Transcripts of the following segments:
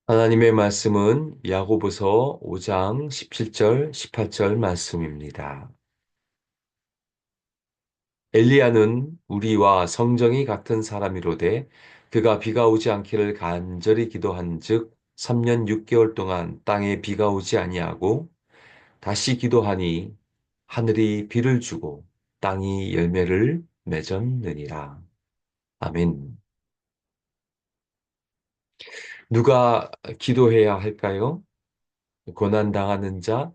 하나님의 말씀은 야고보서 5장 17절, 18절 말씀입니다. 엘리야는 우리와 성정이 같은 사람이로되 그가 비가 오지 않기를 간절히 기도한즉 3년 6개월 동안 땅에 비가 오지 아니하고 다시 기도하니 하늘이 비를 주고 땅이 열매를 맺었느니라. 아멘. 누가 기도해야 할까요? 고난당하는 자,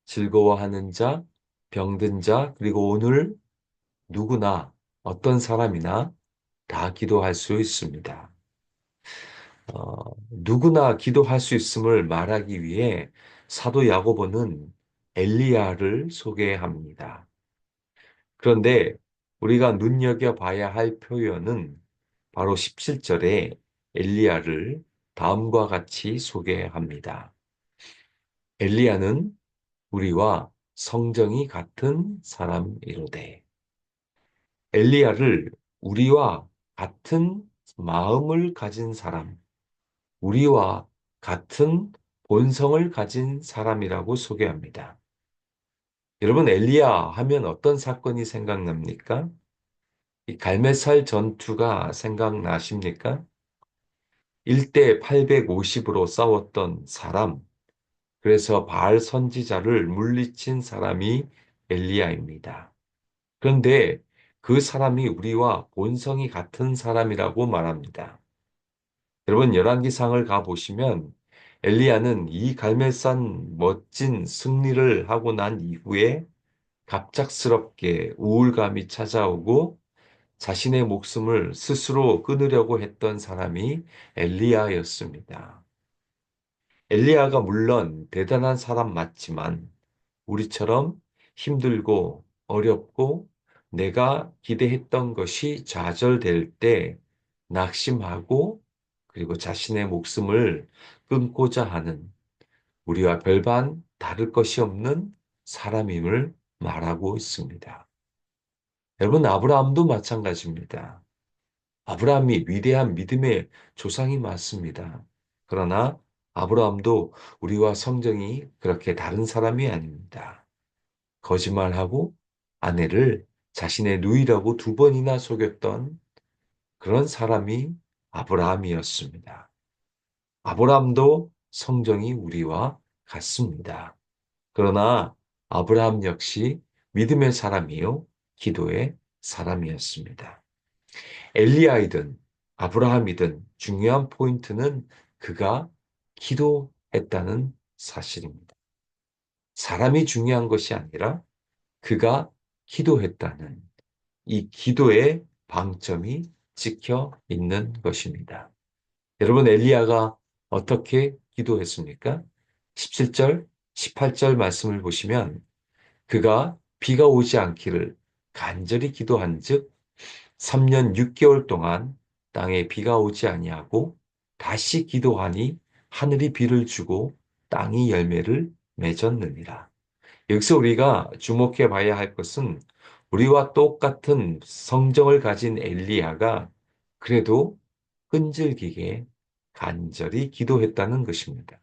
즐거워하는 자, 병든 자, 그리고 오늘 누구나 어떤 사람이나 다 기도할 수 있습니다. 누구나 기도할 수 있음을 말하기 위해 사도 야고보는 엘리야를 소개합니다. 그런데 우리가 눈여겨봐야 할 표현은 바로 17절에 엘리야를 다음과 같이 소개합니다. 엘리야는 우리와 성정이 같은 사람이로되 엘리야를 우리와 같은 마음을 가진 사람, 우리와 같은 본성을 가진 사람이라고 소개합니다. 여러분, 엘리야 하면 어떤 사건이 생각납니까? 이 갈멜살 전투가 생각나십니까? 1대 850으로 싸웠던 사람, 그래서 바알 선지자를 물리친 사람이 엘리야입니다. 그런데 그 사람이 우리와 본성이 같은 사람이라고 말합니다. 여러분, 열왕기상을 가보시면 엘리야는 이 갈멜산 멋진 승리를 하고 난 이후에 갑작스럽게 우울감이 찾아오고 자신의 목숨을 스스로 끊으려고 했던 사람이 엘리야였습니다. 엘리야가 물론 대단한 사람 맞지만 우리처럼 힘들고 어렵고 내가 기대했던 것이 좌절될 때 낙심하고 그리고 자신의 목숨을 끊고자 하는 우리와 별반 다를 것이 없는 사람임을 말하고 있습니다. 여러분, 아브라함도 마찬가지입니다. 아브라함이 위대한 믿음의 조상이 맞습니다. 그러나 아브라함도 우리와 성정이 그렇게 다른 사람이 아닙니다. 거짓말하고 아내를 자신의 누이라고 2번이나 속였던 그런 사람이 아브라함이었습니다. 아브라함도 성정이 우리와 같습니다. 그러나 아브라함 역시 믿음의 사람이요, 기도의 사람이었습니다. 엘리야이든 아브라함이든 중요한 포인트는 그가 기도했다는 사실입니다. 사람이 중요한 것이 아니라 그가 기도했다는 이 기도의 방점이 찍혀 있는 것입니다. 여러분, 엘리야가 어떻게 기도했습니까? 17절, 18절 말씀을 보시면 그가 비가 오지 않기를 간절히 기도한즉 3년 6개월 동안 땅에 비가 오지 아니하고 다시 기도하니 하늘이 비를 주고 땅이 열매를 맺었느니라. 여기서 우리가 주목해 봐야 할 것은 우리와 똑같은 성정을 가진 엘리야가 그래도 끈질기게 간절히 기도했다는 것입니다.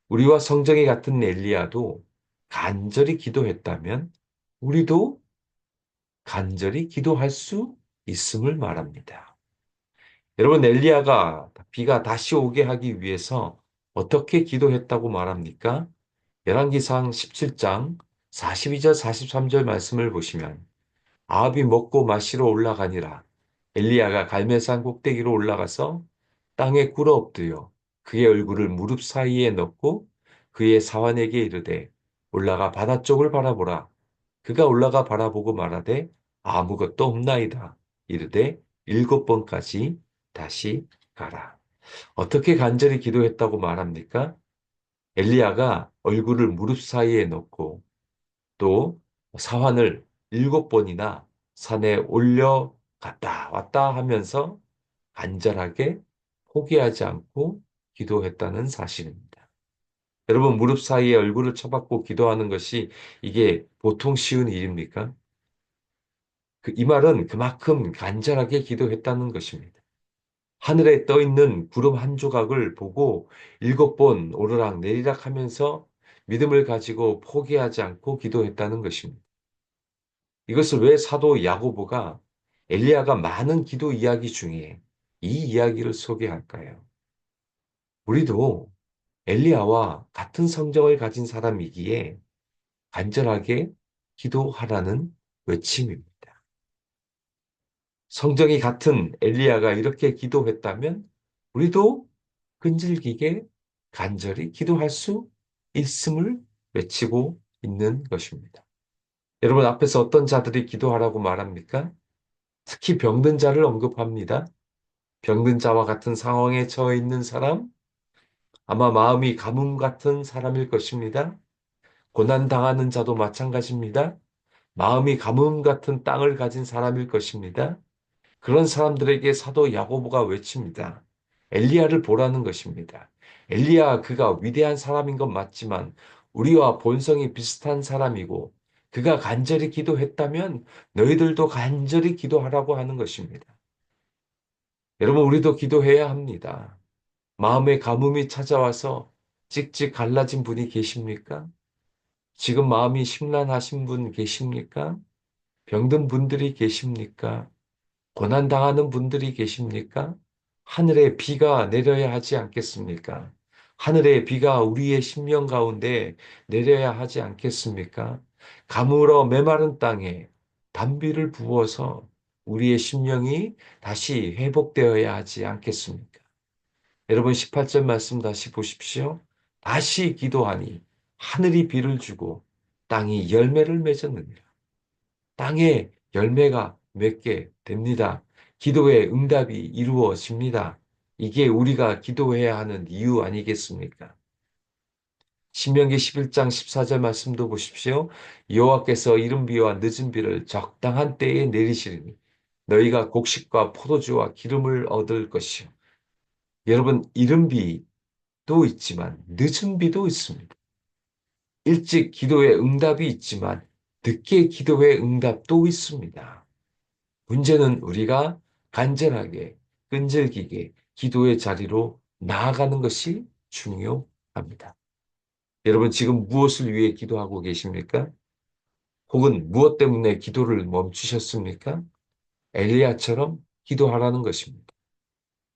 우리와 성정이 같은 엘리야도 간절히 기도했다면 우리도 간절히 기도할 수 있음을 말합니다. 여러분, 엘리야가 비가 다시 오게 하기 위해서 어떻게 기도했다고 말합니까? 열왕기상 17장 42절 43절 말씀을 보시면 아합이 먹고 마시러 올라가니라 엘리야가 갈멜산 꼭대기로 올라가서 땅에 꿇어 엎드려 그의 얼굴을 무릎 사이에 넣고 그의 사환에게 이르되 올라가 바다 쪽을 바라보라. 그가 올라가 바라보고 말하되 아무것도 없나이다. 이르되 7번까지 다시 가라. 어떻게 간절히 기도했다고 말합니까? 엘리야가 얼굴을 무릎 사이에 넣고 또 사환을 7번이나 산에 올려갔다 왔다 하면서 간절하게 포기하지 않고 기도했다는 사실입니다. 여러분, 무릎 사이에 얼굴을 쳐박고 기도하는 것이 이게 보통 쉬운 일입니까? 이 말은 그만큼 간절하게 기도했다는 것입니다. 하늘에 떠 있는 구름 한 조각을 보고 7번 오르락 내리락 하면서 믿음을 가지고 포기하지 않고 기도했다는 것입니다. 이것을 왜 사도 야고보가 엘리야가 많은 기도 이야기 중에 이 이야기를 소개할까요? 우리도 엘리야와 같은 성정을 가진 사람이기에 간절하게 기도하라는 외침입니다. 성정이 같은 엘리야가 이렇게 기도했다면 우리도 끈질기게 간절히 기도할 수 있음을 외치고 있는 것입니다. 여러분 앞에서 어떤 자들이 기도하라고 말합니까? 특히 병든 자를 언급합니다. 병든 자와 같은 상황에 처해 있는 사람, 아마 마음이 가뭄 같은 사람일 것입니다. 고난당하는 자도 마찬가지입니다. 마음이 가뭄 같은 땅을 가진 사람일 것입니다. 그런 사람들에게 사도 야고보가 외칩니다. 엘리야를 보라는 것입니다. 엘리야 그가 위대한 사람인 건 맞지만 우리와 본성이 비슷한 사람이고 그가 간절히 기도했다면 너희들도 간절히 기도하라고 하는 것입니다. 여러분 우리도 기도해야 합니다. 마음에 가뭄이 찾아와서 찍찍 갈라진 분이 계십니까? 지금 마음이 심란하신 분 계십니까? 병든 분들이 계십니까? 고난당하는 분들이 계십니까? 하늘에 비가 내려야 하지 않겠습니까? 하늘의 비가 우리의 심령 가운데 내려야 하지 않겠습니까? 가물어 메마른 땅에 단비를 부어서 우리의 심령이 다시 회복되어야 하지 않겠습니까? 여러분 18절 말씀 다시 보십시오. 다시 기도하니 하늘이 비를 주고 땅이 열매를 맺었느니라. 땅에 열매가 맺게 됩니다. 기도의 응답이 이루어집니다. 이게 우리가 기도해야 하는 이유 아니겠습니까? 신명기 11장 14절 말씀도 보십시오. 여호와께서 이른 비와 늦은 비를 적당한 때에 내리시리니 너희가 곡식과 포도주와 기름을 얻을 것이요. 여러분 이른 비도 있지만 늦은 비도 있습니다. 일찍 기도의 응답이 있지만 늦게 기도의 응답도 있습니다. 문제는 우리가 간절하게 끈질기게 기도의 자리로 나아가는 것이 중요합니다. 여러분 지금 무엇을 위해 기도하고 계십니까? 혹은 무엇 때문에 기도를 멈추셨습니까? 엘리야처럼 기도하라는 것입니다.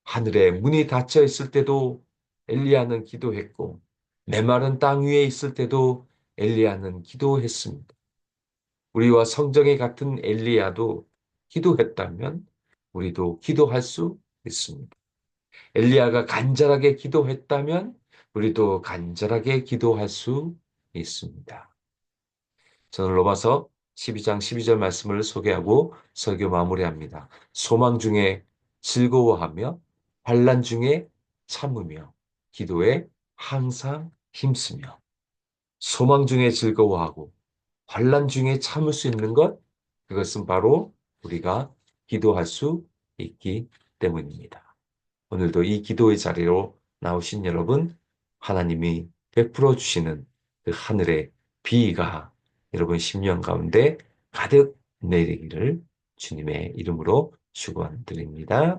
하늘에 문이 닫혀 있을 때도 엘리야는 기도했고 메마른 땅 위에 있을 때도 엘리야는 기도했습니다. 우리와 성정이 같은 엘리야도 기도했다면 우리도 기도할 수 있습니다. 엘리야가 간절하게 기도했다면 우리도 간절하게 기도할 수 있습니다. 저는 로마서 12장 12절 말씀을 소개하고 설교 마무리합니다. 소망 중에 즐거워하며 환난 중에 참으며 기도에 항상 힘쓰며 소망 중에 즐거워하고 환난 중에 참을 수 있는 것 그것은 바로 우리가 기도할 수 있기 때문입니다. 오늘도 이 기도의 자리로 나오신 여러분 하나님이 베풀어 주시는 그 하늘의 비가 여러분 심령 가운데 가득 내리기를 주님의 이름으로 축원드립니다.